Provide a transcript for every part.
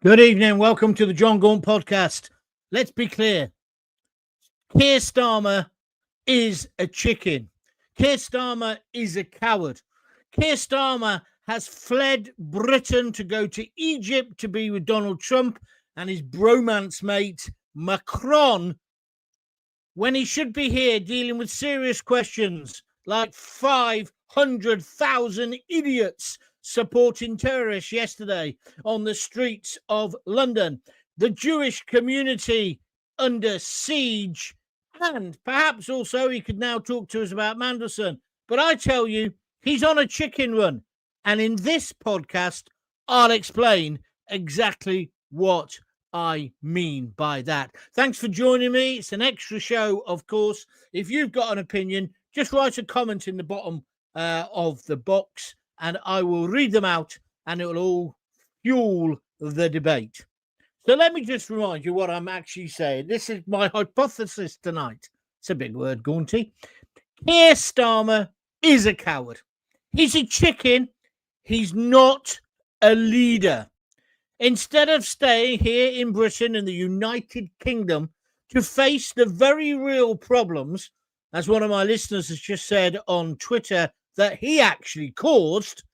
Good evening. Welcome to the John Gaunt podcast. Let's be clear. Keir Starmer is a chicken. Keir Starmer is a coward. Keir Starmer has fled Britain to go to Egypt to be with Donald Trump and his bromance mate, Macron, when he should be here dealing with serious questions like 500,000 idiots supporting terrorists yesterday on the streets of London, the Jewish community under siege, and perhaps also he could now talk to us about Mandelson. But I tell you, he's on a chicken run. And in this podcast, I'll explain exactly what I mean by that. Thanks for joining me. It's an extra show, of course. If you've got an opinion, just write a comment in the bottom of the box and I will read them out and it will all fuel the debate. So let me just remind you what I'm actually saying. This is my hypothesis tonight. It's a big word, Gaunty. Keir Starmer is a coward. He's a chicken. He's not a leader. Instead of staying here in Britain and the United Kingdom to face the very real problems, as one of my listeners has just said on Twitter, that he actually caused,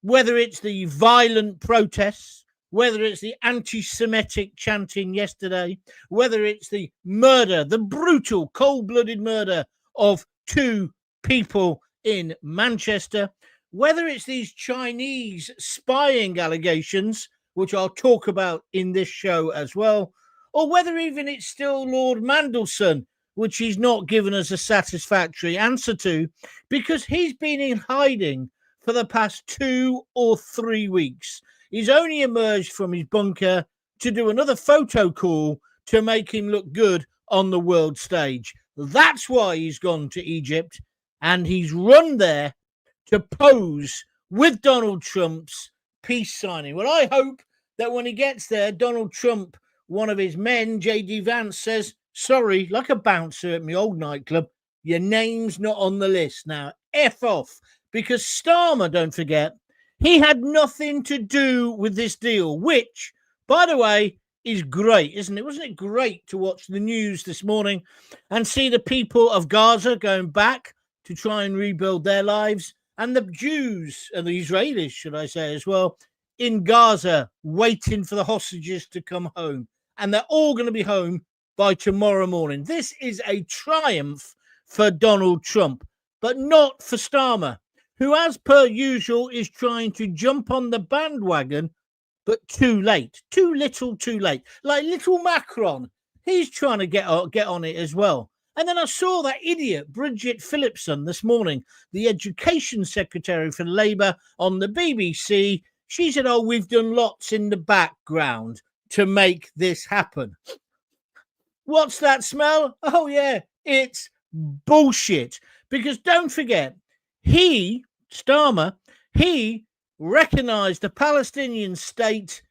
whether it's the violent protests, whether it's the anti-Semitic chanting yesterday, whether it's the murder, the brutal, cold-blooded murder of two people in Manchester, whether it's these Chinese spying allegations, which I'll talk about in this show as well, or whether even it's still Lord Mandelson, which he's not given us a satisfactory answer to, because he's been in hiding for the past 2 or 3 weeks. He's only emerged from his bunker to do another photo call to make him look good on the world stage. That's why he's gone to Egypt, and he's run there to pose with Donald Trump's peace signing. Well, I hope that when he gets there, Donald Trump, one of his men, J.D. Vance, says, sorry, like a bouncer at my old nightclub, your name's not on the list. Now, F off. Because Starmer, don't forget, he had nothing to do with this deal, which, by the way, is great, isn't it? Wasn't it great to watch the news this morning and see the people of Gaza going back to try and rebuild their lives, and the Jews and the Israelis, should I say, as well, in Gaza waiting for the hostages to come home. And they're all going to be home by tomorrow morning. This is a triumph for Donald Trump, but not for Starmer, who, as per usual, is trying to jump on the bandwagon, but too late. Too little, too late. Like little Macron, he's trying to get on it as well. And then I saw that idiot, Bridget Phillipson, this morning, the Education Secretary for Labour on the BBC. She said, oh, we've done lots in the background to make this happen. What's that smell? Oh, yeah, it's bullshit. Because don't forget, Starmer, he recognized the Palestinian state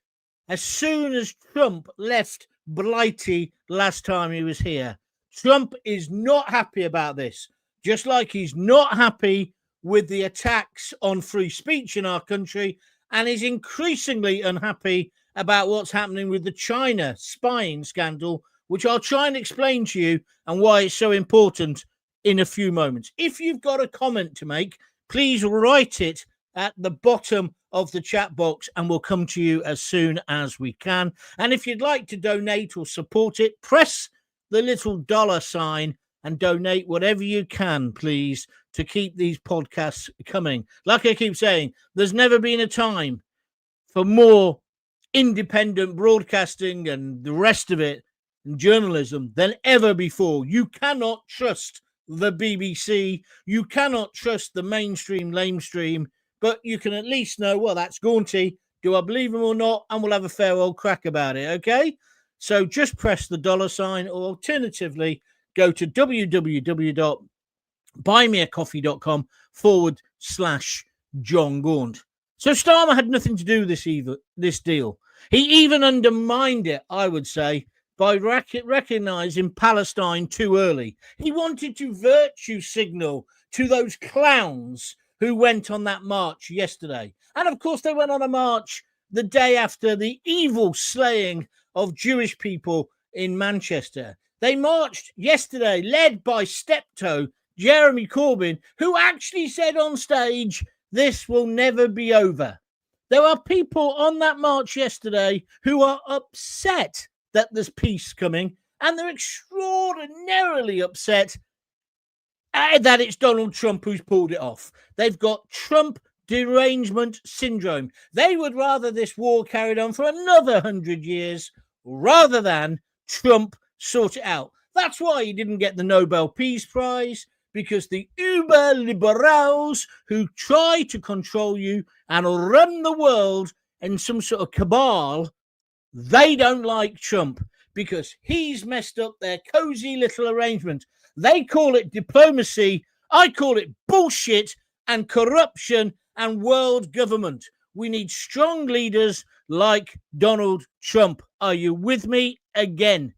as soon as Trump left Blighty last time he was here. Trump is not happy about this, just like he's not happy with the attacks on free speech in our country, and is increasingly unhappy about what's happening with the China spying scandal, which I'll try and explain to you and why it's so important in a few moments. If you've got a comment to make, please write it at the bottom of the chat box and we'll come to you as soon as we can. And if you'd like to donate or support it, press the little dollar sign and donate whatever you can, please, to keep these podcasts coming. Like I keep saying, there's never been a time for more independent broadcasting and the rest of it and journalism than ever before. You cannot trust the BBC. You cannot trust the mainstream lamestream, but you can at least know, well, that's Gaunty. Do I believe him or not? And we'll have a fair old crack about it, okay? So just press the dollar sign, or alternatively, go to www.buymeacoffee.com/John Gaunt. So Starmer had nothing to do with this deal. He even undermined it, I would say, by recognizing Palestine too early. He wanted to virtue signal to those clowns who went on that march yesterday. And of course, they went on a march the day after the evil slaying of Jewish people in Manchester. They marched yesterday, led by Steptoe Jeremy Corbyn, who actually said on stage, "This will never be over." There are people on that march yesterday who are upset that there's peace coming, and they're extraordinarily upset that it's Donald Trump who's pulled it off. They've got Trump derangement syndrome. They would rather this war carried on for another 100 years rather than Trump sort it out. That's why he didn't get the Nobel Peace Prize, because the uber liberals who try to control you and run the world in some sort of cabal, they don't like Trump because he's messed up their cozy little arrangement. They call it diplomacy. I call it bullshit and corruption and world government. We need strong leaders like Donald Trump. Are you with me again?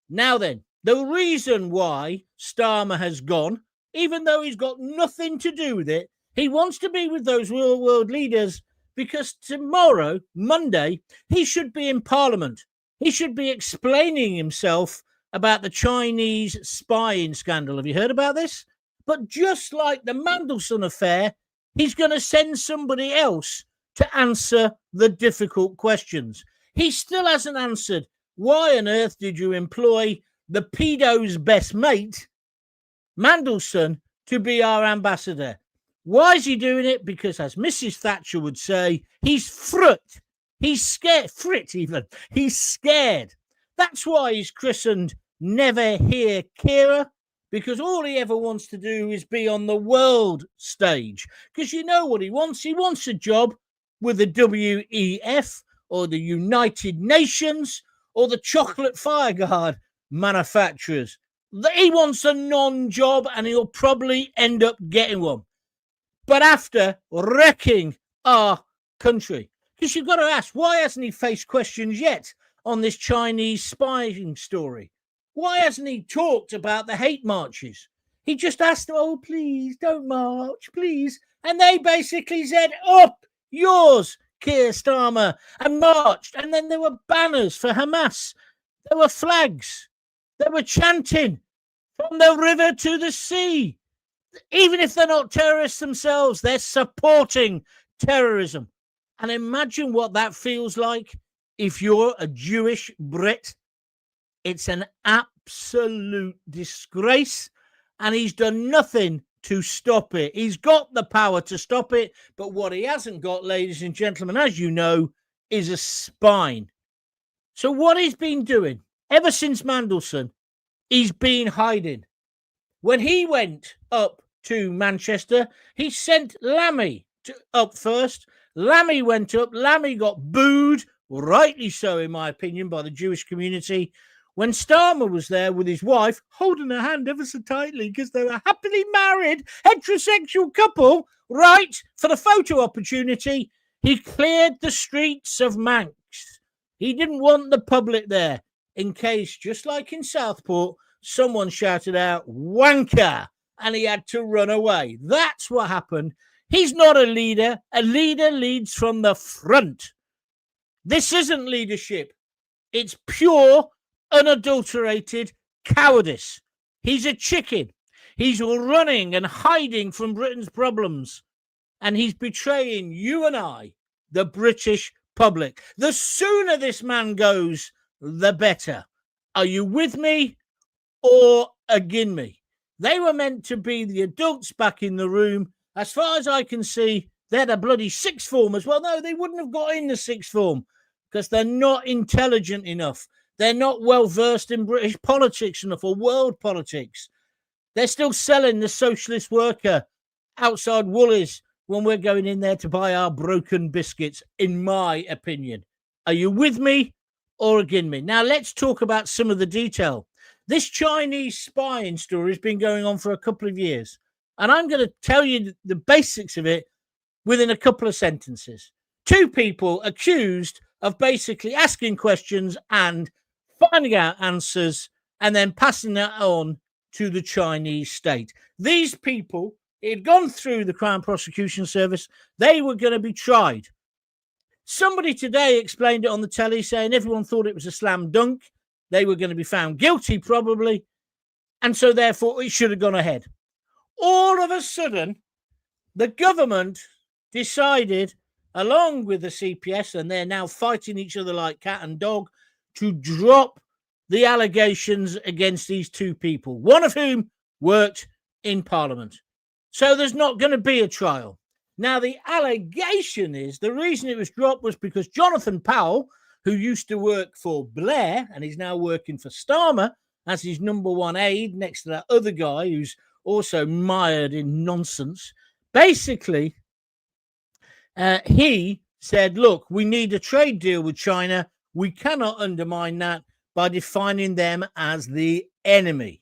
Now then, the reason why Starmer has gone, even though he's got nothing to do with it, he wants to be with those real world leaders because tomorrow, Monday, he should be in Parliament. He should be explaining himself about the Chinese spying scandal. Have you heard about this? But just like the Mandelson affair, he's going to send somebody else to answer the difficult questions. He still hasn't answered, why on earth did you employ the pedo's best mate, Mandelson, to be our ambassador? Why is he doing it? Because, as Mrs. Thatcher would say, he's frut. He's scared. Frit, even. He's scared. That's why he's christened Never Hear Kira, because all he ever wants to do is be on the world stage. Because you know what he wants? He wants a job with the WEF or the United Nations or the chocolate fireguard manufacturers. He wants a non-job, and he'll probably end up getting one. But after wrecking our country. Because you've got to ask, why hasn't he faced questions yet on this Chinese spying story? Why hasn't he talked about the hate marches? He just asked them, oh, please, don't march, please. And they basically said, up yours, Keir Starmer, and marched. And then there were banners for Hamas. There were flags. They were chanting from the river to the sea. Even if they're not terrorists themselves, they're supporting terrorism. And imagine what that feels like if you're a Jewish Brit. It's an absolute disgrace, and he's done nothing to stop it. He's got the power to stop it, but what he hasn't got, ladies and gentlemen, as you know, is a spine. So what he's been doing ever since Mandelson, he's been hiding. When he went up to Manchester, he sent Lammy up first. Lammy went up. Lammy got booed, rightly so, in my opinion, by the Jewish community. When Starmer was there with his wife, holding her hand ever so tightly because they were happily married, heterosexual couple, right, for the photo opportunity, he cleared the streets of Manx. He didn't want the public there in case, just like in Southport, someone shouted out, wanker, and he had to run away. That's what happened. He's not a leader. A leader leads from the front. This isn't leadership. It's pure, unadulterated cowardice. He's a chicken. He's running and hiding from Britain's problems. And he's betraying you and I, the British public. The sooner this man goes, the better. Are you with me or against me? They were meant to be the adults back in the room. As far as I can see, they're the bloody sixth formers. Well, no, they wouldn't have got in the sixth form because they're not intelligent enough. They're not well versed in British politics enough or world politics. They're still selling the socialist worker outside Woolies when we're going in there to buy our broken biscuits, in my opinion. Are you with me or against me? Now, let's talk about some of the detail. This Chinese spying story has been going on for a couple of years. And I'm going to tell you the basics of it within a couple of sentences. Two people accused of basically asking questions and finding out answers and then passing that on to the Chinese state. These people, it had gone through the Crown Prosecution Service. They were going to be tried. Somebody today explained it on the telly, saying everyone thought it was a slam dunk. They were going to be found guilty, probably. And so, therefore, it should have gone ahead. All of a sudden, the government decided, along with the CPS, and they're now fighting each other like cat and dog, to drop the allegations against these two people, one of whom worked in Parliament. So there's not going to be a trial. Now, the allegation is the reason it was dropped was because Jonathan Powell, who used to work for Blair and is now working for Starmer as his number one aide next to that other guy who's also mired in nonsense, basically, he said, look, we need a trade deal with China. We cannot undermine that by defining them as the enemy.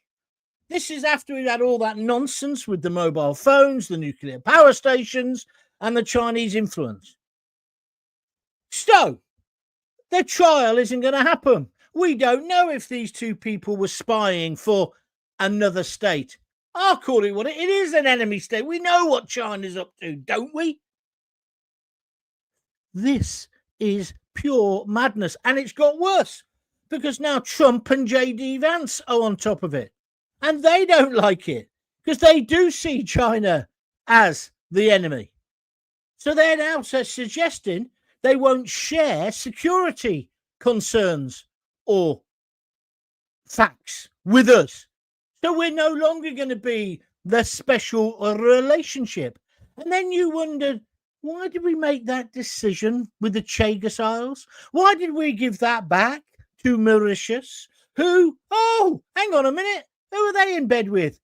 This is after we had all that nonsense with the mobile phones, the nuclear power stations, and the Chinese influence. So, the trial isn't going to happen. We don't know if these two people were spying for another state. I'll call it what it is, an enemy state. We know what China's up to, don't we? This is pure madness. And it's got worse because now Trump and J.D. Vance are on top of it. And they don't like it because they do see China as the enemy. So they're now suggesting they won't share security concerns or facts with us. So we're no longer going to be the special relationship. And then you wondered, why did we make that decision with the Chagas Isles? Why did we give that back to Mauritius? Who? Oh, hang on a minute. Who are they in bed with?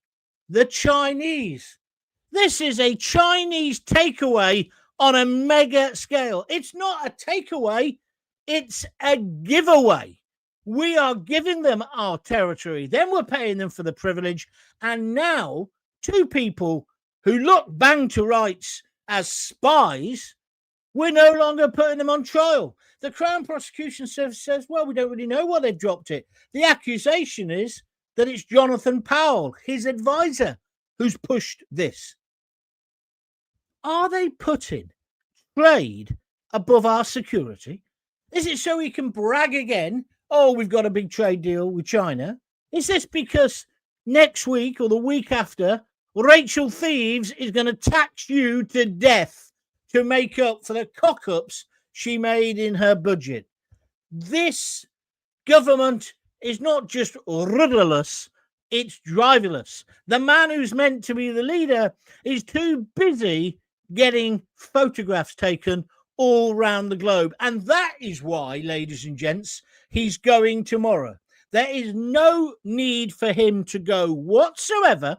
The Chinese. This is a Chinese takeaway on a mega scale. It's not a takeaway. It's a giveaway. We are giving them our territory. Then we're paying them for the privilege. And now two people who look bang to rights as spies, we're no longer putting them on trial. The Crown Prosecution Service says, well, we don't really know why they've dropped it. The accusation is that it's Jonathan Powell, his advisor, who's pushed this. Are they putting trade above our security? Is it so he can brag again, oh, we've got a big trade deal with China? Is this because next week or the week after, Rachel Thieves is going to tax you to death to make up for the cock-ups she made in her budget? This government is not just rudderless, it's driverless. The man who's meant to be the leader is too busy getting photographs taken all round the globe. And that is why, ladies and gents, he's going tomorrow. There is no need for him to go whatsoever,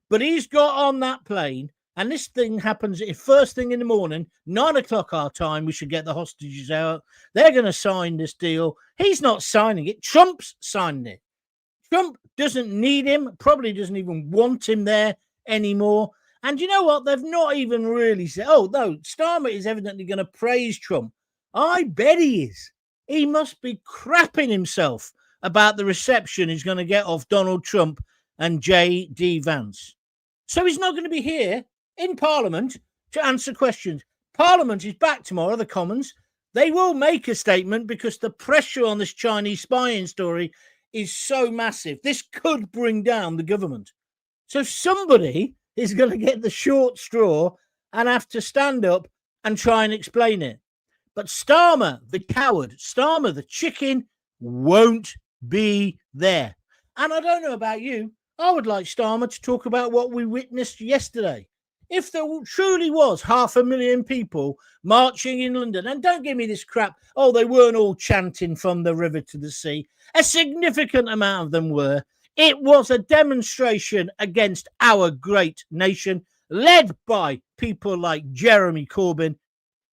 but he's got on that plane. And this thing happens first thing in the morning, 9 o'clock our time. We should get the hostages out. They're going to sign this deal. He's not signing it. Trump's signing it. Trump doesn't need him, probably doesn't even want him there anymore. And you know what? They've not even really said, oh, no, Starmer is evidently going to praise Trump. I bet he is. He must be crapping himself about the reception he's going to get off Donald Trump and J.D. Vance. So he's not going to be here in Parliament to answer questions. Parliament is back tomorrow, the Commons. They will make a statement because the pressure on this Chinese spying story is so massive. This could bring down the government. So somebody is going to get the short straw and have to stand up and try and explain it. But Starmer, the coward, Starmer, the chicken, won't be there. And I don't know about you, I would like Starmer to talk about what we witnessed yesterday. If there truly was 500,000 people marching in London, and don't give me this crap, oh, they weren't all chanting from the river to the sea. A significant amount of them were. It was a demonstration against our great nation, led by people like Jeremy Corbyn.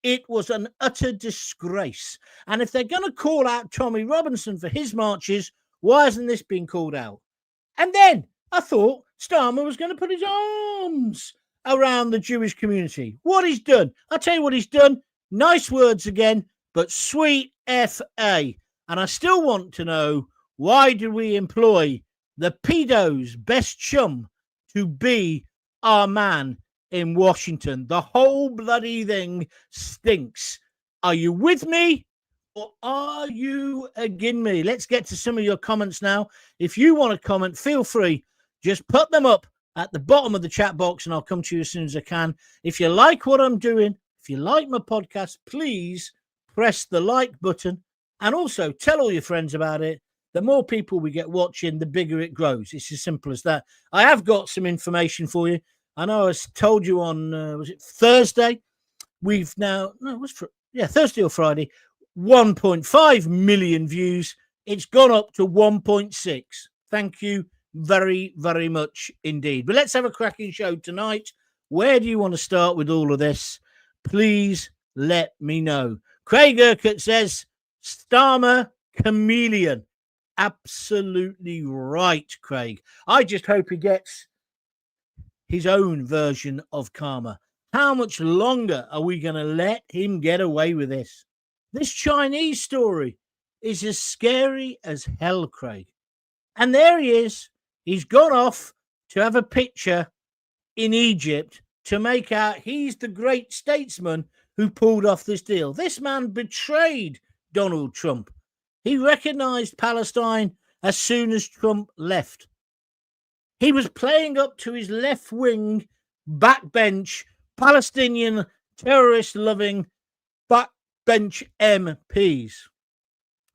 It was an utter disgrace. And if they're going to call out Tommy Robinson for his marches, why hasn't this been called out? And then I thought Starmer was going to put his arms around the Jewish community. What he's done, I'll tell you what he's done. Nice words again, but sweet F.A. And I still want to know, why do we employ the pedo's best chum to be our man in Washington? The whole bloody thing stinks. Are you with me or are you against me? Let's get to some of your comments now. If you want to comment, feel free. Just put them up at the bottom of the chat box and I'll come to you as soon as I can. If you like what I'm doing, if you like my podcast, please press the like button and also tell all your friends about it. The more people we get watching, the bigger it grows. It's as simple as that. I have got some information for you. I know I told you on, was it Thursday? We've now, no, it was Thursday or Friday, 1.5 million views. It's gone up to 1.6. Thank you very, very much indeed. But let's have a cracking show tonight. Where do you want to start with all of this? Please let me know. Craig Urquhart says, Starmer chameleon. Absolutely right, Craig. I just hope he gets his own version of karma. How much longer are we going to let him get away with this? This Chinese story is as scary as hell, Craig. And there he is. He's gone off to have a picture in Egypt to make out he's the great statesman who pulled off this deal. This man betrayed Donald Trump. He recognized Palestine as soon as Trump left. He was playing up to his left-wing backbench, Palestinian terrorist-loving backbench MPs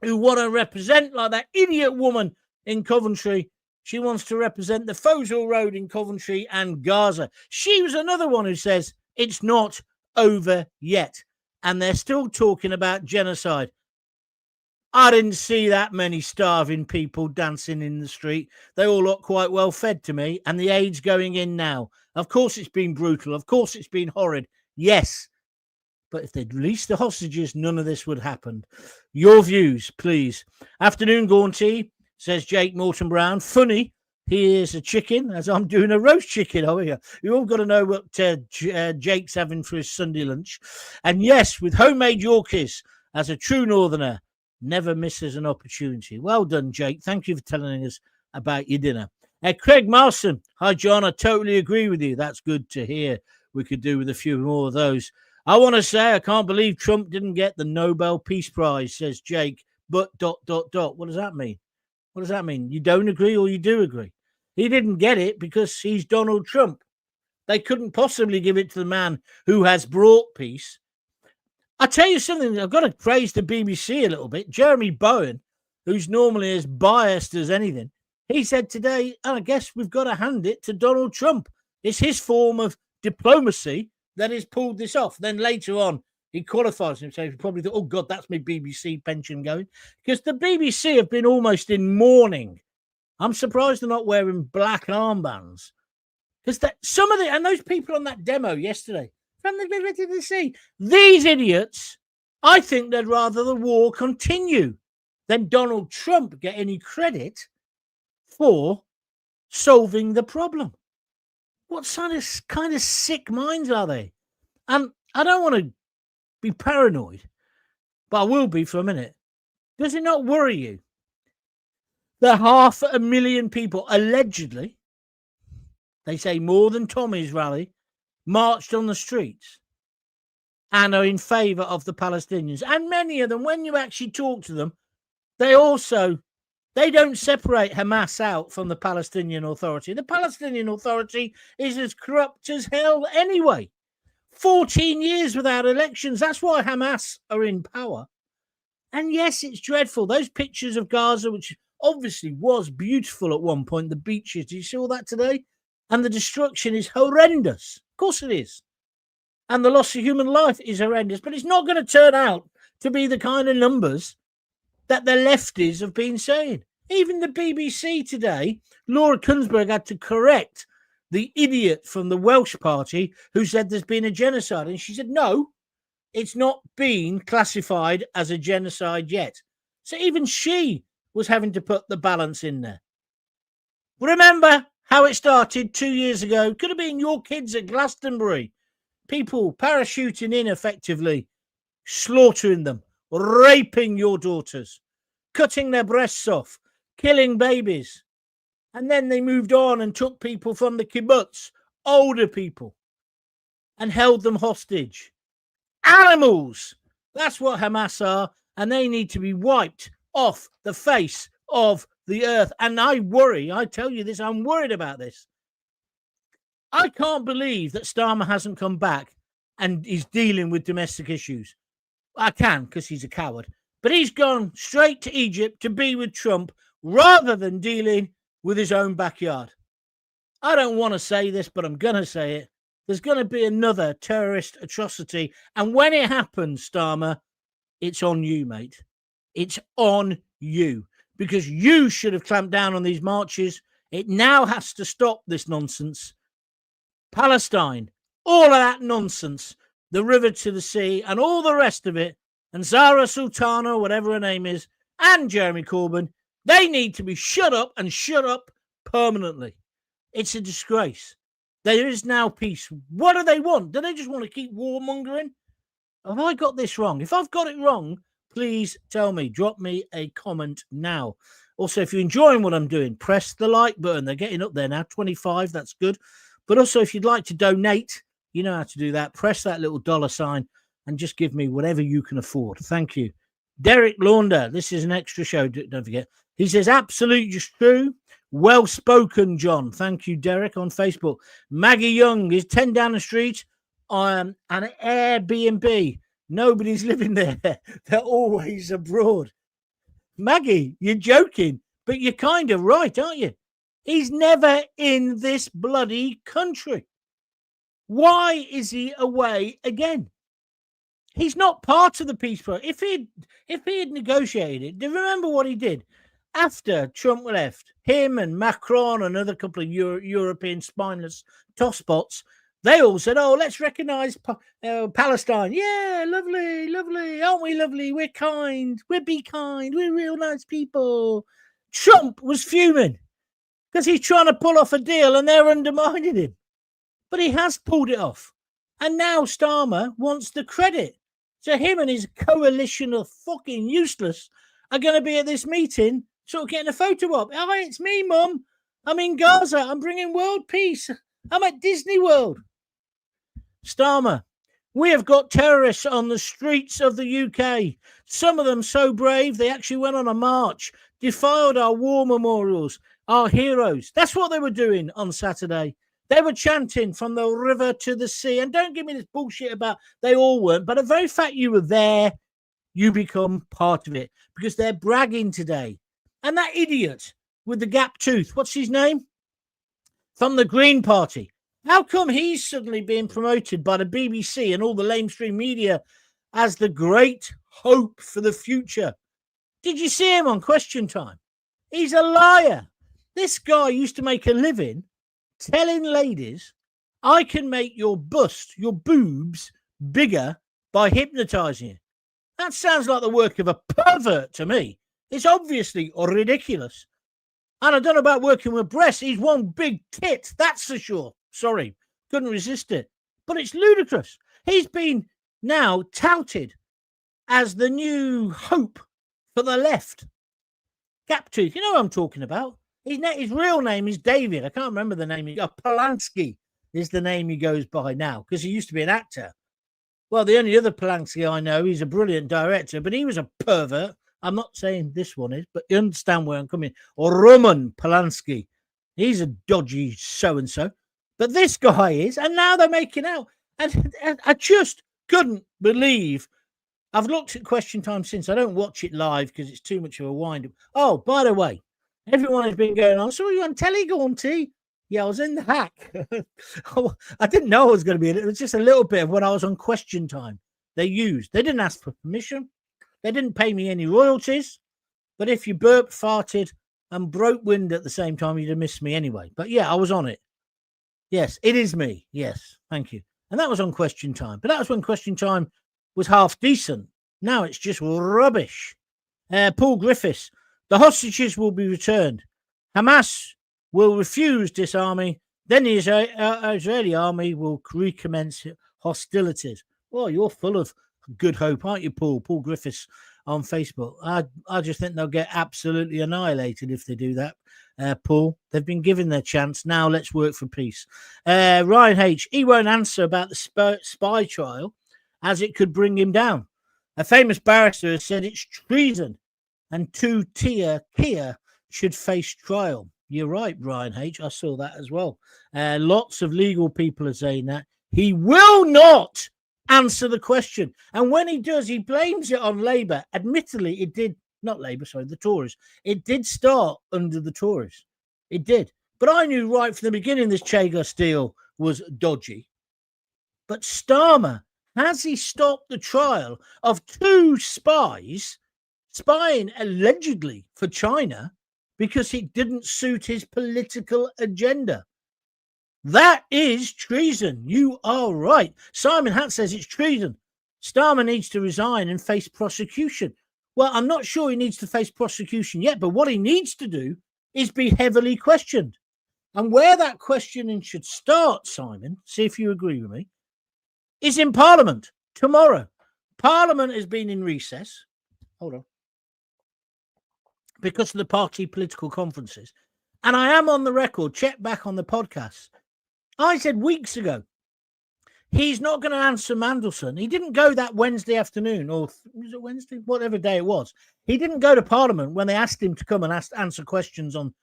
who want to represent, like that idiot woman in Coventry. She wants to represent the Fossil Road in Coventry and Gaza. She was another one who says it's not over yet. And they're still talking about genocide. I didn't see that many starving people dancing in the street. They all look quite well fed to me. And the aid's going in now. Of course it's been brutal. Of course it's been horrid. Yes. But if they'd released the hostages, none of this would happen. Your views, please. Afternoon, Gaunty, says Jake Morton Brown. Funny, he is a chicken, as I'm doing a roast chicken over here. You all got to know what Jake's having for his Sunday lunch. And yes, with homemade Yorkies, as a true northerner, never misses an opportunity. Well done, Jake. Thank you for telling us about your dinner. Craig Marson. Hi, John. I totally agree with you. That's good to hear. We could do with a few more of those. I want to say I can't believe Trump didn't get the Nobel Peace Prize, says Jake. But ... What does that mean? What does that mean? You don't agree or you do agree? He didn't get it because he's Donald Trump. They couldn't possibly give it to the man who has brought peace. I tell you something, I've got to praise the BBC a little bit. Jeremy Bowen, who's normally as biased as anything, he said today, and I guess we've got to hand it to Donald Trump. It's his form of diplomacy that has pulled this off. Then later on, he qualifies himself. He probably thought, oh, God, that's my BBC pension going. Because the BBC have been almost in mourning. I'm surprised they're not wearing black armbands. Because some of the, and those people on that demo yesterday, from the BBC to see, these idiots, I think they'd rather the war continue than Donald Trump get any credit for solving the problem. What kind of sick minds are they? And I don't want to be paranoid, but I will be for a minute. Does it not worry you that 500,000 people allegedly, they say more than Tommy's rally, marched on the streets and are in favour of the Palestinians? And many of them, when you actually talk to them, they don't separate Hamas out from the Palestinian Authority. The Palestinian Authority is as corrupt as hell anyway. 14 years without elections. That's why Hamas are in power. And yes, it's dreadful. Those pictures of Gaza, which obviously was beautiful at one point, the beaches, did you see all that today? And the destruction is horrendous. Of course it is. And the loss of human life is horrendous. But it's not going to turn out to be the kind of numbers that the lefties have been saying. Even the BBC today, Laura Kunsberg had to correct the idiot from the Welsh party who said there's been a genocide. And she said, no, it's not been classified as a genocide yet. So even she was having to put the balance in there. Remember how it started 2 years ago? Could have been your kids at Glastonbury. People parachuting in effectively, slaughtering them, raping your daughters, cutting their breasts off, killing babies. And then they moved on and took people from the kibbutz, older people, and held them hostage. Animals That's what Hamas are, and they need to be wiped off the face of the earth. And I tell you this, I'm worried about this. I can't believe that Starmer hasn't come back and is dealing with domestic issues. I can, because he's a coward. But he's gone straight to Egypt to be with Trump rather than dealing with his own backyard. I don't want to say this, but I'm going to say it. There's going to be another terrorist atrocity. And when it happens, Starmer, it's on you, mate. It's on you. Because you should have clamped down on these marches. It now has to stop this nonsense. Palestine, all of that nonsense, the river to the sea and all the rest of it, and Zara Sultana, whatever her name is, and Jeremy Corbyn, they need to be shut up and shut up permanently. It's a disgrace. There is now peace. What do they want? Do they just want to keep warmongering? Have I got this wrong? If I've got it wrong, please tell me. Drop me a comment now. Also, if you're enjoying what I'm doing, press the like button. They're getting up there now, 25. That's good. But also, if you'd like to donate, you know how to do that. Press that little $sign and just give me whatever you can afford. Thank you. Derek Launder, this is an extra show, don't forget. He says, absolutely true. Well spoken, John. Thank you, Derek, on Facebook. Maggie Young is 10 down the street on an Airbnb. Nobody's living there. They're always abroad. Maggie, you're joking, but you're kind of right, aren't you? He's never in this bloody country. Why is he away again? He's not part of the peace process. If he had negotiated it, do you remember what he did? After Trump left, him and Macron and another couple of European spineless tosspots, they all said, oh, let's recognise Palestine. Yeah, lovely, lovely. Aren't we lovely? We're kind. We're We're real nice people. Trump was fuming because he's trying to pull off a deal and they're undermining him. But he has pulled it off. And now Starmer wants the credit. So him and his coalition of fucking useless are going to be at this meeting sort of getting a photo op. Oh, it's me, Mum. I'm in Gaza. I'm bringing world peace. I'm at Disney World. Starmer, we have got terrorists on the streets of the UK. Some of them so brave, they actually went on a march, defiled our war memorials, our heroes. That's what they were doing on Saturday. They were chanting from the river to the sea. And don't give me this bullshit about they all weren't. But the very fact you were there, you become part of it. Because they're bragging today. And that idiot with the gap tooth, what's his name? From the Green Party. How come he's suddenly being promoted by the BBC and all the lamestream media as the great hope for the future? Did you see him on Question Time? He's a liar. This guy used to make a living telling ladies, I can make your bust, your boobs, bigger by hypnotizing you. That sounds like the work of a pervert to me. It's obviously ridiculous. And I don't know about working with breasts. He's one big tit, that's for sure. Sorry, couldn't resist it. But it's ludicrous. He's been now touted as the new hope for the left. Gaptooth, you know what I'm talking about. His real name is David. I can't remember the name. Polanski is the name he goes by now because he used to be an actor. Well, the only other Polanski I know, he's a brilliant director, but he was a pervert. I'm not saying this one is, but you understand where I'm coming. Or Roman Polanski. He's a dodgy so-and-so. But this guy is, and now they're making out. And I just couldn't believe. I've looked at Question Time since. I don't watch it live because it's too much of a wind-up. Oh, by the way, everyone has been going, I saw you on telly, Gaunty. Yeah, I was in the hack. I didn't know I was going to be in it. It was just a little bit of when I was on Question Time. They didn't ask for permission. They didn't pay me any royalties. But if you burped, farted, and broke wind at the same time, you'd have missed me anyway. But yeah, I was on it. Yes, it is me. Yes, thank you. And that was on Question Time. But that was when Question Time was half decent. Now it's just rubbish. Paul Griffiths. The hostages will be returned. Hamas will refuse disarming. Then the Israeli army will recommence hostilities. Well, you're full of good hope, aren't you, Paul? Paul Griffiths on Facebook. I just think they'll get absolutely annihilated if they do that, Paul. They've been given their chance. Now let's work for peace. Ryan H. He won't answer about the spy trial as it could bring him down. A famous barrister has said it's treason and two-tier Keir should face trial. You're right, Brian H. I saw that as well. Lots of legal people are saying that. He will not answer the question. And when he does, he blames it on Labour. Admittedly, it did, not Labour, sorry, the Tories. It did start under the Tories. It did. But I knew right from the beginning this Chagos deal was dodgy. But Starmer, has he stopped the trial of two spies spying allegedly for China because it didn't suit his political agenda? That is treason. You are right. Simon Hatt says it's treason. Starmer needs to resign and face prosecution. Well, I'm not sure he needs to face prosecution yet, but what he needs to do is be heavily questioned. And where that questioning should start, Simon, see if you agree with me, is in Parliament tomorrow. Parliament has been in recess. Hold on. Because of the party political conferences. And I am on the record, check back on the podcast. I said weeks ago, he's not going to answer Mandelson. He didn't go that Wednesday afternoon, or was it Wednesday? Whatever day it was. He didn't go to Parliament when they asked him to come and answer questions on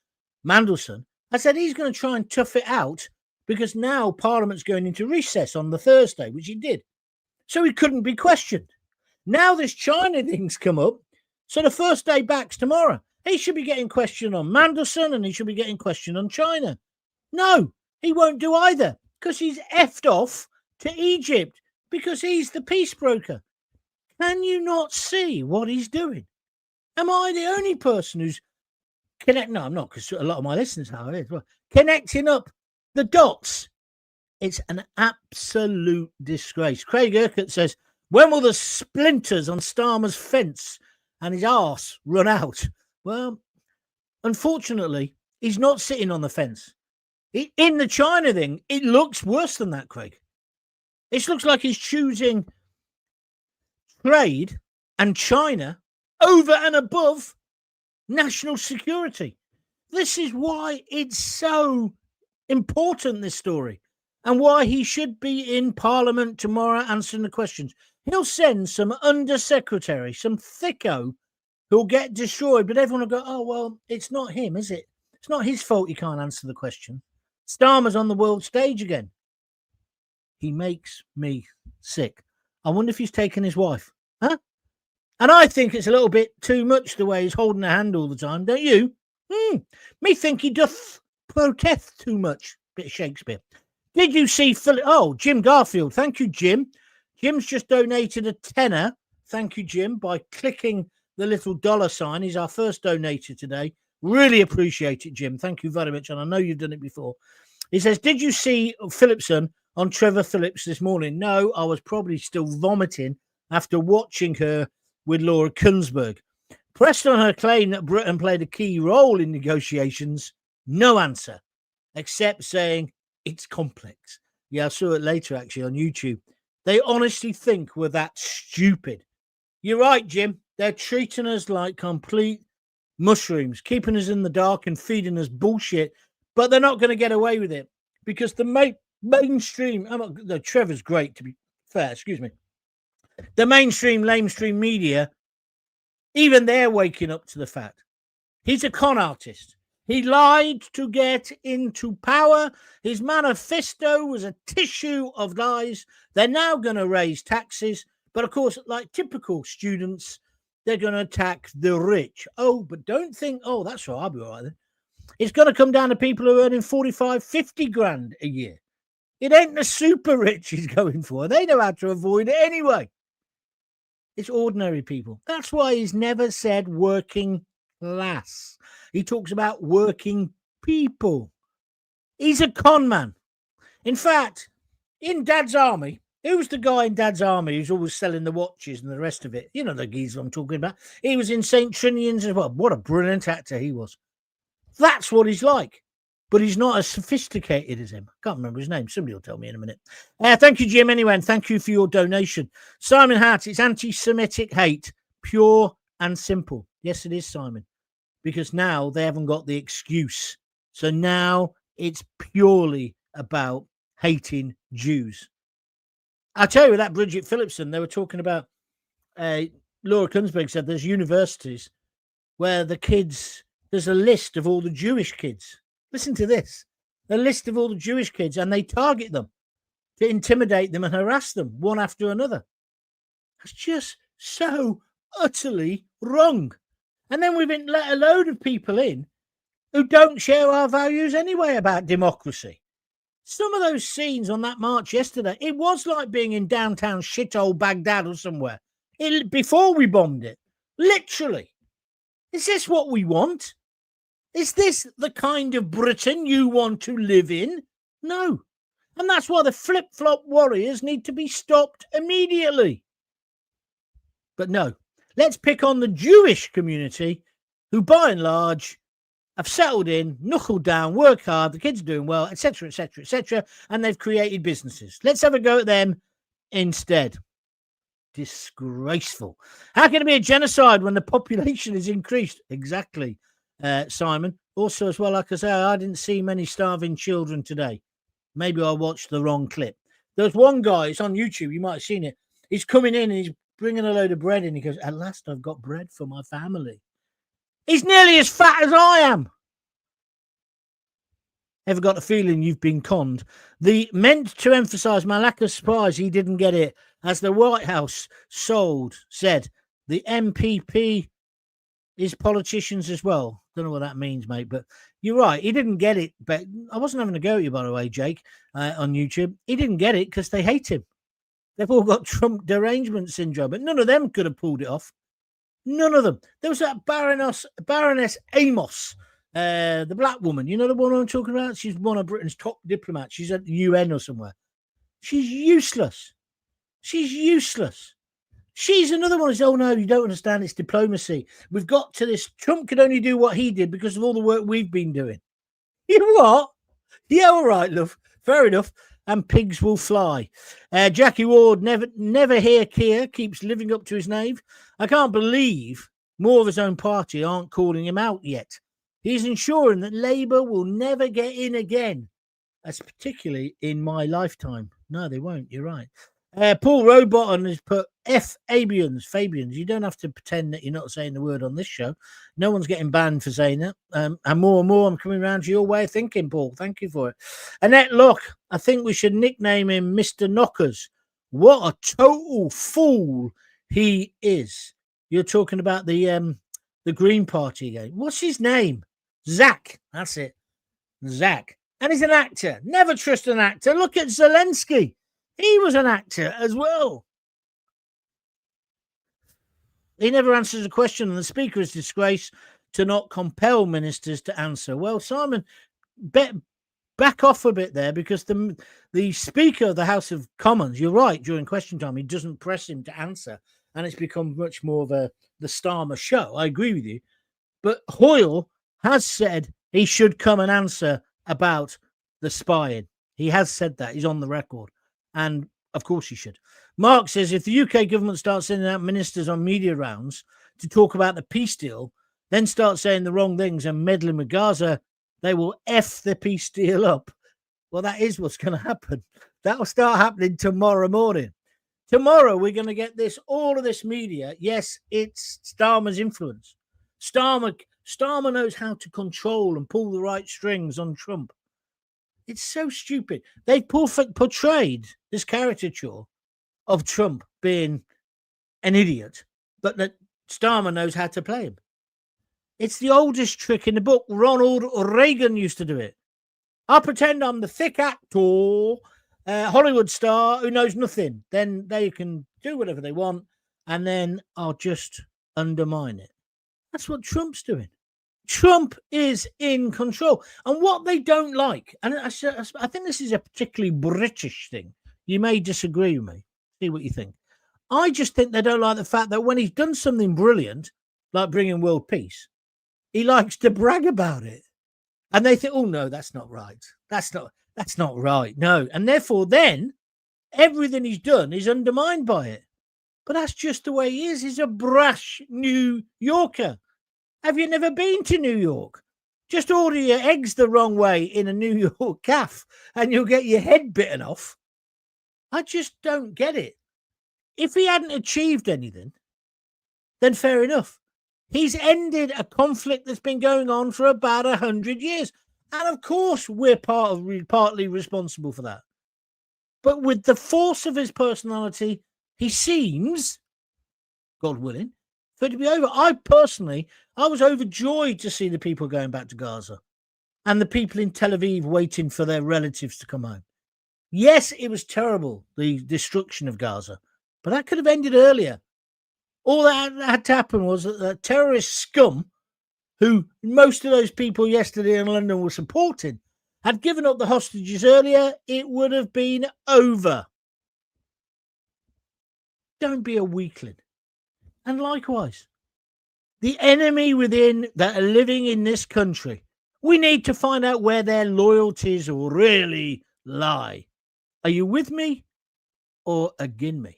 Mandelson. I said he's going to try and tough it out because now Parliament's going into recess on the Thursday, which he did. So he couldn't be questioned. Now this China thing's come up. So the first day back's tomorrow. He should be getting questioned on Mandelson and he should be getting questioned on China. No, he won't do either because he's effed off to Egypt because he's the peace broker. Can you not see what he's doing? Am I the only person who's no, I'm not, because a lot of my listeners are as well. Connecting up the dots. It's an absolute disgrace. Craig Urquhart says, when will the splinters on Starmer's fence and his arse run out? Well, unfortunately, he's not sitting on the fence. In the China thing, it looks worse than that, Craig. It looks like he's choosing trade and China over and above national security. This is why it's so important, this story, and why he should be in Parliament tomorrow answering the questions. He'll send some undersecretary, some thicko, who'll get destroyed, but everyone will go, oh, well, it's not him, is it? It's not his fault he can't answer the question. Starmer's on the world stage again. He makes me sick. I wonder if he's taken his wife. Huh? And I think it's a little bit too much the way he's holding the hand all the time, don't you? Me think he doth protest too much. Bit of Shakespeare. Did you see Philip? Oh, Jim Garfield. Thank you, Jim. Jim's just donated a tenner. Thank you, Jim, by clicking the little dollar sign. He's our first donator today. Really appreciate it, Jim. Thank you very much. And I know you've done it before. He says, did you see Phillipson on Trevor Phillips this morning? No, I was probably still vomiting after watching her with Laura Kunsberg. Pressed on her claim that Britain played a key role in negotiations, no answer, except saying it's complex. Yeah, I saw it later, actually, on YouTube. They honestly think we're that stupid. You're right, Jim. They're treating us like complete mushrooms, keeping us in the dark and feeding us bullshit, but they're not going to get away with it because the mainstream, Trevor's great, to be fair, excuse me. The mainstream, lamestream media, even they're waking up to the fact. He's a con artist. He lied to get into power. His manifesto was a tissue of lies. They're now going to raise taxes. But of course, like typical students, they're going to attack the rich. Oh, but don't think, oh, that's right, I'll be all right then. It's going to come down to people who are earning 45, 50 grand a year. It ain't the super rich he's going for. They know how to avoid it anyway. It's ordinary people. That's why he's never said working class. He talks about working people. He's a con man. In fact, in Dad's Army, who was the guy in Dad's Army who's always selling the watches and the rest of it? You know the geezer I'm talking about. He was in St. Trinian's as well. What a brilliant actor he was. That's what he's like. But he's not as sophisticated as him. I can't remember his name. Somebody will tell me in a minute. Thank you, Jim, anyway, and thank you for your donation. Simon Hart, it's anti-Semitic hate, pure and simple. Yes, it is, Simon, because now they haven't got the excuse. So now it's purely about hating Jews. I tell you, that Bridget Phillipson, they were talking about Laura Kunsberg said there's universities where there's a list of all the Jewish kids. Listen to this. A list of all the Jewish kids, and they target them to intimidate them and harass them one after another. That's just so utterly wrong. And then we've let a load of people in who don't share our values anyway about democracy. Some of those scenes on that march yesterday, it was like being in downtown shithole Baghdad or somewhere before we bombed it. Literally. Is this what we want? Is this the kind of Britain you want to live in? No. And that's why the flip-flop warriors need to be stopped immediately. But no, let's pick on the Jewish community who, by and large, have settled in, knuckled down, work hard, the kids are doing well, etc., etc., etc., and they've created businesses. Let's have a go at them instead. Disgraceful. How can it be a genocide when the population is increased? Exactly, Simon. Also, as well, like I say, I didn't see many starving children today. Maybe I watched the wrong clip. There's one guy, it's on YouTube, you might have seen it. He's coming in and he's bringing a load of bread in. He goes, at last I've got bread for my family. He's nearly as fat as I am. Ever got the feeling you've been conned? The meant to emphasise my lack of surprise he didn't get it. As the White House said, the MPP is politicians as well. Don't know what that means, mate, but you're right. He didn't get it. But I wasn't having a go at you, by the way, Jake, on YouTube. He didn't get it because they hate him. They've all got Trump derangement syndrome, but none of them could have pulled it off. None of them. There was that Baroness Amos, the black woman. You know the one I'm talking about? She's one of Britain's top diplomats. She's at the UN or somewhere. She's useless. She's useless. She's another one who says, oh, no, you don't understand. It's diplomacy. We've got to this. Trump could only do what he did because of all the work we've been doing. You know what? Yeah, all right, love. Fair enough. And pigs will fly. Jackie Ward, never hear Keir, keeps living up to his name. I can't believe more of his own party aren't calling him out yet. He's ensuring that Labour will never get in again. That's particularly in my lifetime. No, they won't. You're right. Paul Robotton has put Fabians. You don't have to pretend that you're not saying the word on this show. No one's getting banned for saying that. And more I'm coming around to your way of thinking, Paul. Thank you for it. Annette Locke, I think we should nickname him Mr. Knockers. What a total fool he is. You're talking about the Green Party again. What's his name? Zach. That's it. Zach. And he's an actor. Never trust an actor. Look at Zelensky. He was an actor as well. He never answers a question, and the Speaker is disgraced to not compel ministers to answer. Well, Simon, back off a bit there, because the Speaker of the House of Commons, you're right, during question time, he doesn't press him to answer, and it's become much more of the Starmer show. I agree with you. But Hoyle has said he should come and answer about the spying. He has said that. He's on the record. And of course he should. Mark says, if the UK government starts sending out ministers on media rounds to talk about the peace deal, then start saying the wrong things and meddling with Gaza, they will F the peace deal up. Well, that is what's going to happen. That will start happening tomorrow morning. Tomorrow, we're going to get all of this media. Yes, it's Starmer's influence. Starmer knows how to control and pull the right strings on Trump. It's so stupid. They've portrayed this caricature of Trump being an idiot, but that Starmer knows how to play him. It's the oldest trick in the book. Ronald Reagan used to do it. I'll pretend I'm the thick actor, Hollywood star who knows nothing. Then they can do whatever they want, and then I'll just undermine it. That's what Trump's doing. Trump is in control. And what they don't like, and I think this is a particularly British thing. You may disagree with me. See what you think. I just think they don't like the fact that when he's done something brilliant, like bringing world peace, he likes to brag about it. And they think, oh, no, that's not right. That's not right. No. And therefore, then everything he's done is undermined by it. But that's just the way he is. He's a brash New Yorker. Have you never been to New York? Just order your eggs the wrong way in a New York cafe and you'll get your head bitten off. I just don't get it. If he hadn't achieved anything, then fair enough. He's ended a conflict that's been going on for about 100 years. And of course, we're partly responsible for that. But with the force of his personality, he seems, God willing, for it to be over. I was overjoyed to see the people going back to Gaza and the people in Tel Aviv waiting for their relatives to come home. Yes, it was terrible, the destruction of Gaza, but that could have ended earlier. All that had to happen was that the terrorist scum, who most of those people yesterday in London were supporting, had given up the hostages earlier, it would have been over. Don't be a weakling. And likewise, the enemy within that are living in this country, we need to find out where their loyalties really lie. Are you with me or against me?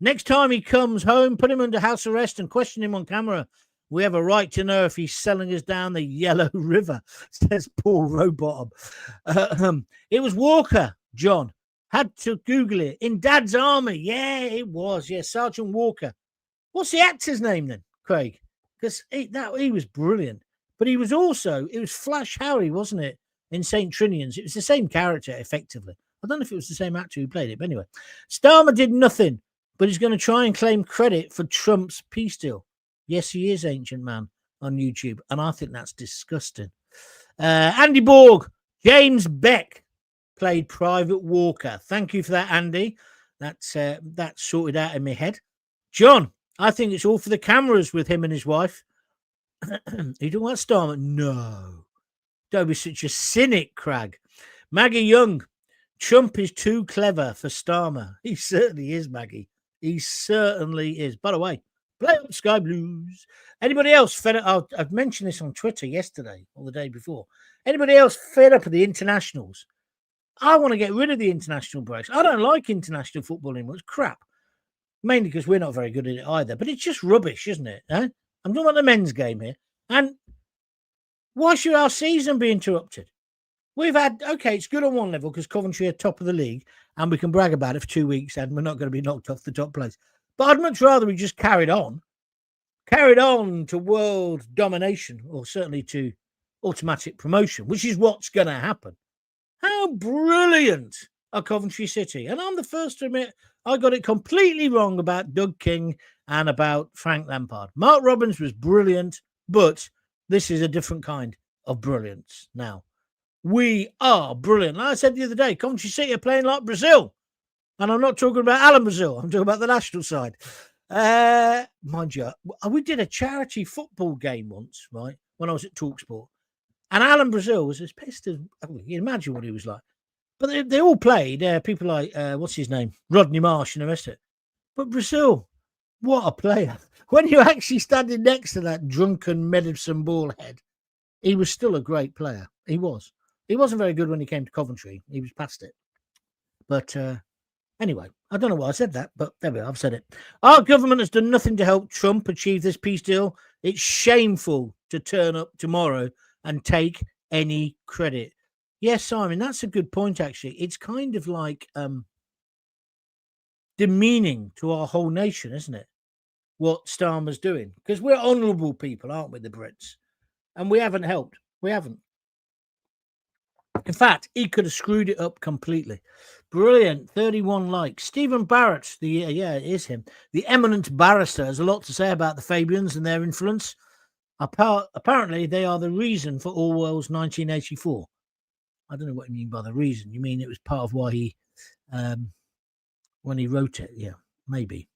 Next time he comes home, put him under house arrest and question him on camera. We have a right to know if he's selling us down the Yellow River, says Paul Rowbottom. It was Walker, John. Had to Google it. In Dad's Army. Yeah, it was. Yeah, Sergeant Walker. What's the actor's name then, Craig? Because he was brilliant. But it was Flash Harry, wasn't it? In St. Trinian's. It was the same character, effectively. I don't know if it was the same actor who played it. But anyway, Starmer did nothing, but he's going to try and claim credit for Trump's peace deal. Yes, he is, Ancient Man, on YouTube. And I think that's disgusting. Andy Borg, James Beck played Private Walker. Thank you for that, Andy. That's sorted out in my head. John, I think it's all for the cameras with him and his wife. You don't want Starmer? No. Don't be such a cynic, Crag. Maggie Young, Trump is too clever for Starmer. He certainly is, Maggie. He certainly is. By the way, play up Sky Blues. Anybody else fed up? I've mentioned this on Twitter yesterday or the day before. Anybody else fed up with the internationals? I want to get rid of the international breaks. I don't like international football anymore. It's crap. Mainly because we're not very good at it either. But it's just rubbish, isn't it? Eh? I'm talking about the men's game here. And why should our season be interrupted? We've had, okay, it's good on one level because Coventry are top of the league and we can brag about it for 2 weeks and we're not going to be knocked off the top place. But I'd much rather we just carried on to world domination or certainly to automatic promotion, which is what's going to happen. How brilliant are Coventry City? And I'm the first to admit I got it completely wrong about Doug King and about Frank Lampard. Mark Robbins was brilliant, but this is a different kind of brilliance now. We are brilliant. Like I said the other day, Coventry City are playing like Brazil. And I'm not talking about Alan Brazil. I'm talking about the national side. Mind you, we did a charity football game once, right, when I was at TalkSport. And Alan Brazil was as pissed as, you imagine what he was like. But they all played, people like, what's his name? Rodney Marsh and the rest of it. But Brazil, what a player. When you're actually standing next to that drunken medicine ball head, he was still a great player. He was. He wasn't very good when he came to Coventry. He was past it. But anyway, I don't know why I said that, but there we are. I've said it. Our government has done nothing to help Trump achieve this peace deal. It's shameful to turn up tomorrow and take any credit. Yes, Simon, that's a good point, actually. It's kind of like demeaning to our whole nation, isn't it? What Starmer's doing. Because we're honourable people, aren't we, the Brits? And we haven't helped. We haven't. In fact, he could have screwed it up completely. Brilliant. 31 likes. Stephen Barrett, it is him. The eminent barrister has a lot to say about the Fabians and their influence. Apparently, they are the reason for Orwell's 1984. I don't know what you mean by the reason. You mean it was part of why he, when he wrote it? Yeah, maybe.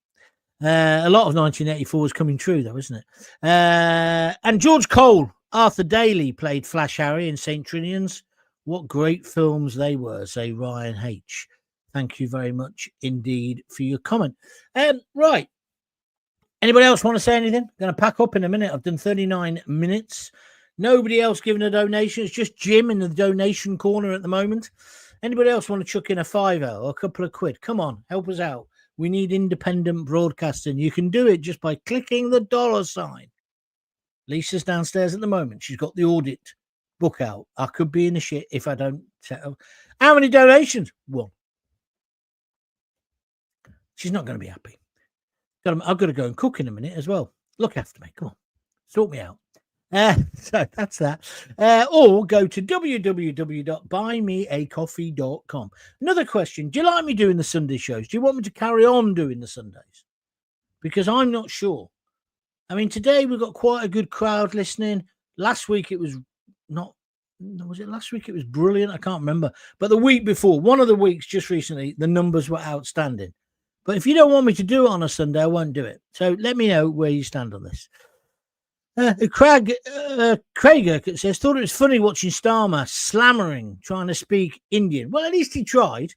A lot of 1984 is coming true, though, isn't it? And George Cole, Arthur Daly played Flash Harry in St. Trinian's. What great films they were, say Ryan H. Thank you very much indeed for your comment. Right. Anybody else want to say anything? I'm going to pack up in a minute. I've done 39 minutes. Nobody else giving a donation. It's just Jim in the donation corner at the moment. Anybody else want to chuck in a $5 or a couple of quid? Come on, help us out. We need independent broadcasting. You can do it just by clicking the $sign. Lisa's downstairs at the moment. She's got the audit book out. I could be in the shit if I don't settle. How many donations? 1. She's not going to be happy. I've got to go and cook in a minute as well. Look after me. Come on. Sort me out. So that's that. Or go to www.buymeacoffee.com. Another question. Do you like me doing the Sunday shows? Do you want me to carry on doing the Sundays? Because I'm not sure. I mean, today we've got quite a good crowd listening. Last week it was not. Was it last week? It was brilliant. I can't remember. But the week before, one of the weeks just recently, the numbers were outstanding. But if you don't want me to do it on a Sunday, I won't do it. So let me know where you stand on this. Craig says, thought it was funny watching Starmer slammering, trying to speak Indian. Well, at least he tried.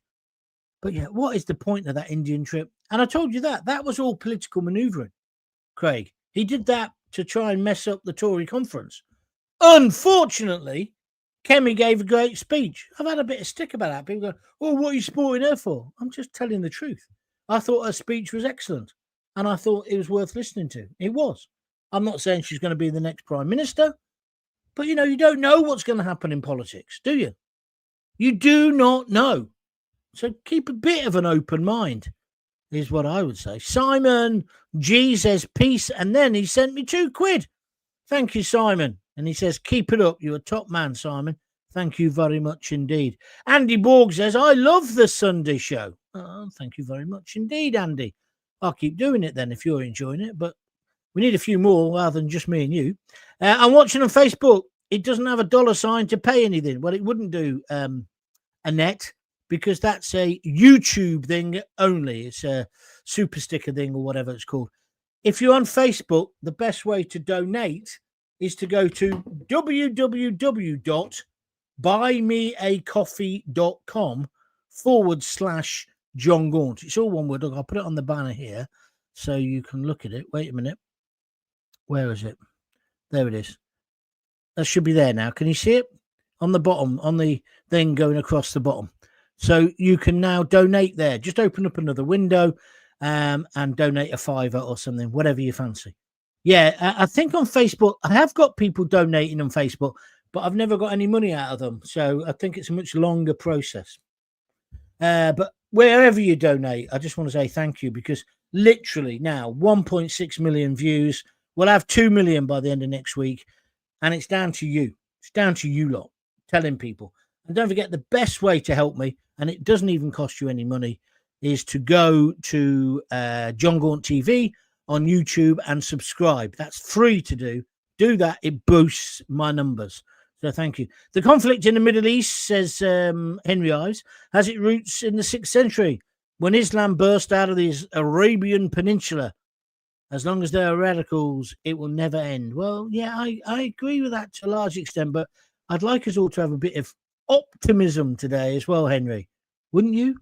But yeah, what is the point of that Indian trip? And I told you that was all political manoeuvring, Craig. He did that to try and mess up the Tory conference. Unfortunately, Kemi gave a great speech. I've had a bit of stick about that. People go, oh, what are you supporting her for? I'm just telling the truth. I thought her speech was excellent. And I thought it was worth listening to. It was. I'm not saying she's going to be the next Prime Minister. But, you know, you don't know what's going to happen in politics, do you? You do not know. So keep a bit of an open mind, is what I would say. Simon G says, peace. And then he sent me £2. Thank you, Simon. And he says, keep it up. You're a top man, Simon. Thank you very much indeed. Andy Borg says, I love the Sunday show. Oh, thank you very much indeed, Andy. I'll keep doing it then if you're enjoying it. But we need a few more rather than just me and you. I'm watching on Facebook. It doesn't have a $sign to pay anything. Well, it wouldn't do, Annette, because that's a YouTube thing only. It's a super sticker thing or whatever it's called. If you're on Facebook, the best way to donate is to go to www.buymeacoffee.com/John Gaunt. It's all one word. Look, I'll put it on the banner here so you can look at it. Wait a minute. Where is it? There it is. That should be there now. Can you see it? On the bottom, on the thing going across the bottom. So you can now donate there. Just open up another window and donate a $5 or something, whatever you fancy. Yeah, I think on Facebook, I have got people donating on Facebook, but I've never got any money out of them. So I think it's a much longer process. But wherever you donate, I just want to say thank you, because literally now 1.6 million views. We'll have 2 million by the end of next week. And it's down to you. It's down to you lot telling people. And don't forget, the best way to help me, and it doesn't even cost you any money, is to go to John Gaunt TV on YouTube and subscribe. That's free to do. Do that. It boosts my numbers. So thank you. The conflict in the Middle East, says Henry Ives, has its roots in the 6th century when Islam burst out of the Arabian Peninsula. As long as there are radicals, it will never end. Well, yeah, I agree with that to a large extent, but I'd like us all to have a bit of optimism today as well, Henry. Wouldn't you?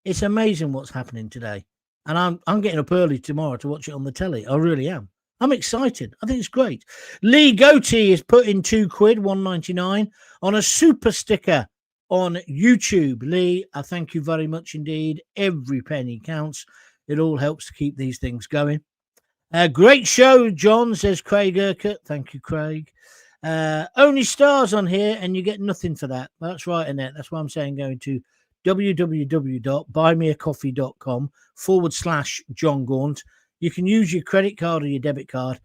It's amazing what's happening today. And I'm getting up early tomorrow to watch it on the telly. I really am. I'm excited. I think it's great. Lee Goatee is putting £2, $1.99 on a super sticker on YouTube. Lee, I thank you very much indeed. Every penny counts. It all helps to keep these things going. Great show, John, says Craig Urquhart. Thank you, Craig. Only stars on here and you get nothing for that. Well, that's right, Annette. That's why I'm saying going to www.buymeacoffee.com/John Gaunt. You can use your credit card or your debit card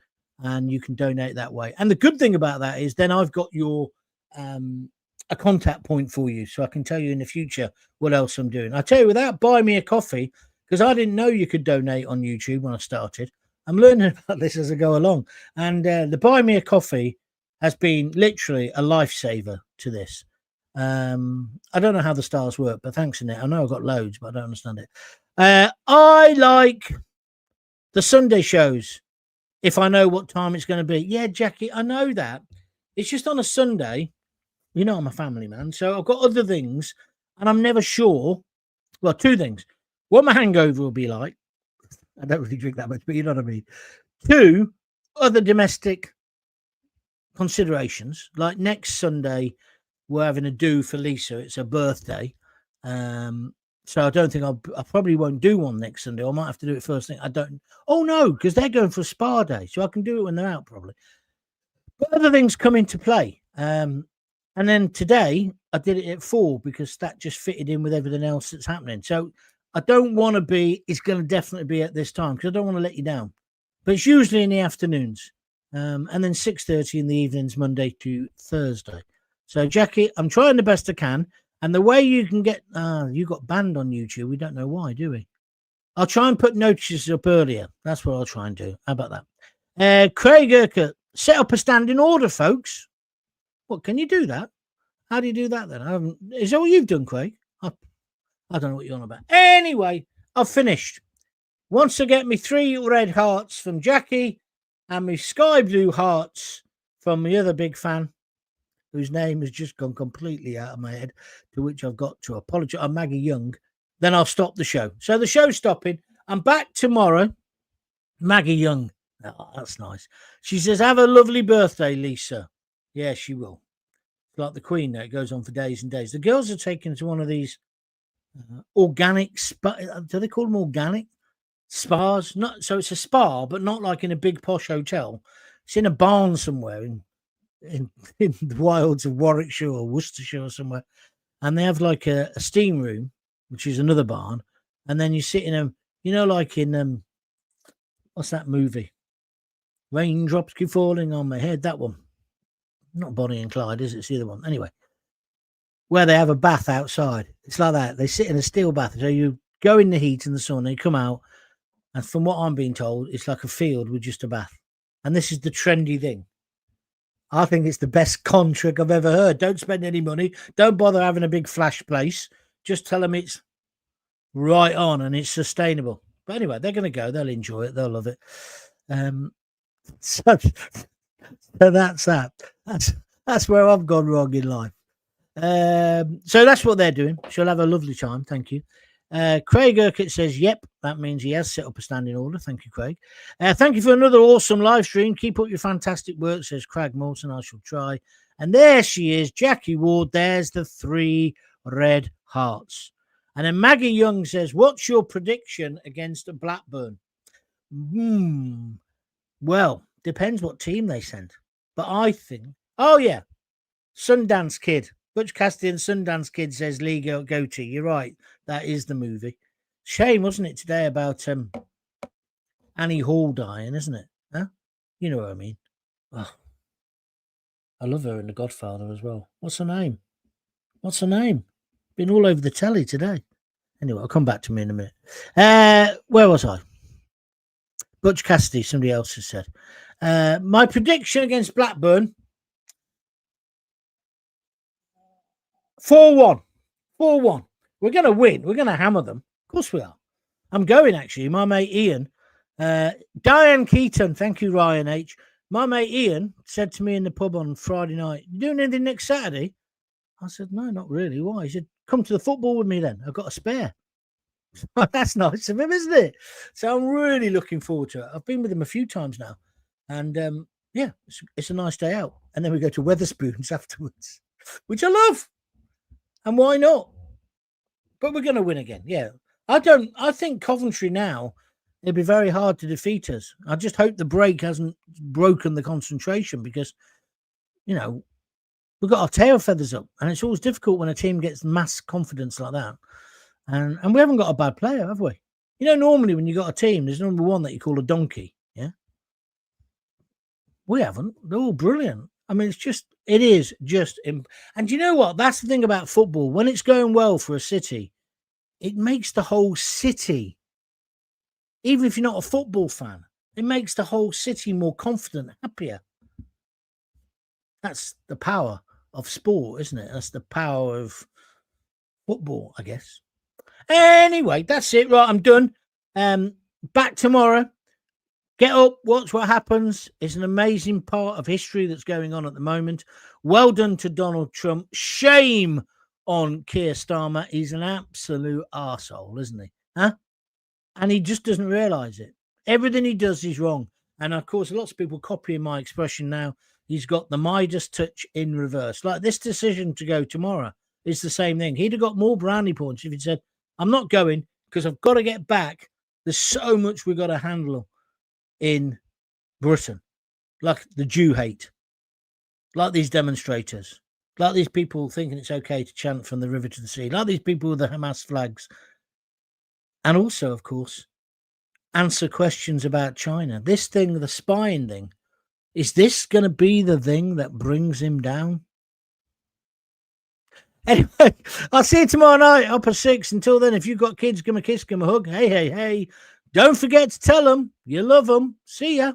and you can donate that way. And the good thing about that is then I've got your a contact point for you, so I can tell you in the future what else I'm doing. I tell you, without Buy Me a Coffee, because I didn't know you could donate on YouTube when I started. I'm learning about this as I go along. And the Buy Me a Coffee has been literally a lifesaver to this. I don't know how the stars work, but thanks, Annette. I know I've got loads, but I don't understand it. I like the Sunday shows if I know what time it's going to be. Yeah, Jackie, I know that. It's just on a Sunday. You know I'm a family man, so I've got other things, and I'm never sure. Well, two things. What my hangover will be like. I don't really drink that much, but you know what I mean. Two, other domestic considerations. Like next Sunday, we're having a do for Lisa. It's her birthday. So I don't think I probably won't do one next Sunday. I might have to do it first thing. I don't. Oh, no, because they're going for a spa day. So I can do it when they're out probably. But other things come into play. And then today I did it at 4 because that just fitted in with everything else that's happening. So I don't want to be, it's going to definitely be at this time because I don't want to let you down. but it's usually in the afternoons, and then 6:30 in the evenings, Monday to Thursday. So, Jackie, I'm trying the best I can. And the way you can get, you got banned on YouTube. We don't know why, do we? I'll try and put notices up earlier. That's what I'll try and do. How about that? Craig Urquhart, set up a standing order, folks. What, can you do that? How do you do that then? Is that what you've done, Craig? I don't know what you're on about. Anyway, I've finished. Once I get me 3 red hearts from Jackie and me sky blue hearts from the other big fan, whose name has just gone completely out of my head, to which I've got to apologize, Maggie Young, then I'll stop the show. So the show's stopping. I'm back tomorrow. Maggie Young. Oh, that's nice. She says, have a lovely birthday, Lisa. Yeah, she will. Like the Queen, it goes on for days and days. The girls are taken to one of these organic spa. Do they call them organic spas? Not so. It's a spa, but not like in a big posh hotel. It's in a barn somewhere in the wilds of Warwickshire or Worcestershire or somewhere, and they have like a steam room, which is another barn, and then you sit in a, like in what's that movie? Raindrops keep falling on my head. That one. Not Bonnie and Clyde, is it? It's the other one. Anyway, where they have a bath outside. It's like that. They sit in a steel bath. So you go in the heat and the sun, and you come out. And from what I'm being told, it's like a field with just a bath. And this is the trendy thing. I think it's the best con trick I've ever heard. Don't spend any money. Don't bother having a big flash place. Just tell them it's right on and it's sustainable. But anyway, they're going to go. They'll enjoy it. They'll love it. So that's that. That's where I've gone wrong in life. So that's what they're doing. She'll have a lovely time. Thank you. Craig Urquhart says, yep, that means he has set up a standing order. Thank you, Craig. Thank you for another awesome live stream. Keep up your fantastic work, says Craig Moulton. I shall try. And there she is, Jackie Ward. There's the 3 red hearts. And then Maggie Young says, what's your prediction against Blackburn? Well, depends what team they send. But I think, Sundance Kid. Butch Cassidy and Sundance Kid says Lee Goatee. You're right. That is the movie. Shame, wasn't it, today about Annie Hall dying, isn't it? Huh? You know what I mean. Oh, I love her in The Godfather as well. What's her name? Been all over the telly today. Anyway, I'll come back to me in a minute. Where was I? Butch Cassidy, somebody else has said. My prediction against Blackburn, 4-1. 4-1. We're going to win. We're going to hammer them. Of course we are. I'm going, actually. My mate Ian, Diane Keaton, thank you, Ryan H. My mate Ian said to me in the pub on Friday night, you doing anything next Saturday? I said, no, not really. Why? He said, come to the football with me then. I've got a spare. That's nice of him, isn't it? So I'm really looking forward to it. I've been with him a few times now. And it's a nice day out. And then we go to Wetherspoons afterwards, which I love. And why not? But we're going to win again. Yeah. I think Coventry now, it'd be very hard to defeat us. I just hope the break hasn't broken the concentration because, we've got our tail feathers up. And it's always difficult when a team gets mass confidence like that. And we haven't got a bad player, have we? Normally when you got a team, there's number one that you call a donkey. Yeah. We haven't. They're all brilliant. I mean, it is just, and you know what? That's the thing about football. When it's going well for a city, it makes the whole city, even if you're not a football fan, it makes the whole city more confident, happier. That's the power of sport, isn't it? That's the power of football, I guess. Anyway, that's it. Right, I'm done. Back tomorrow. Get up, watch what happens. It's an amazing part of history that's going on at the moment. Well done to Donald Trump. Shame on Keir Starmer. He's an absolute arsehole, isn't he? Huh? And he just doesn't realise it. Everything he does is wrong. And, of course, lots of people copying my expression now. He's got the Midas touch in reverse. Like this decision to go tomorrow is the same thing. He'd have got more brownie points if he'd said, I'm not going because I've got to get back. There's so much we've got to handle in Britain, like the Jew hate, like these demonstrators, like these people thinking it's okay to chant from the river to the sea, like these people with the Hamas flags. And also, of course, answer questions about China. This thing, the spying thing, is this going to be the thing that brings him down? Anyway, I'll see you tomorrow night, up at 6. Until then, if you've got kids, give them a kiss, give them a hug. Hey, hey, hey. Don't forget to tell them you love them. See ya.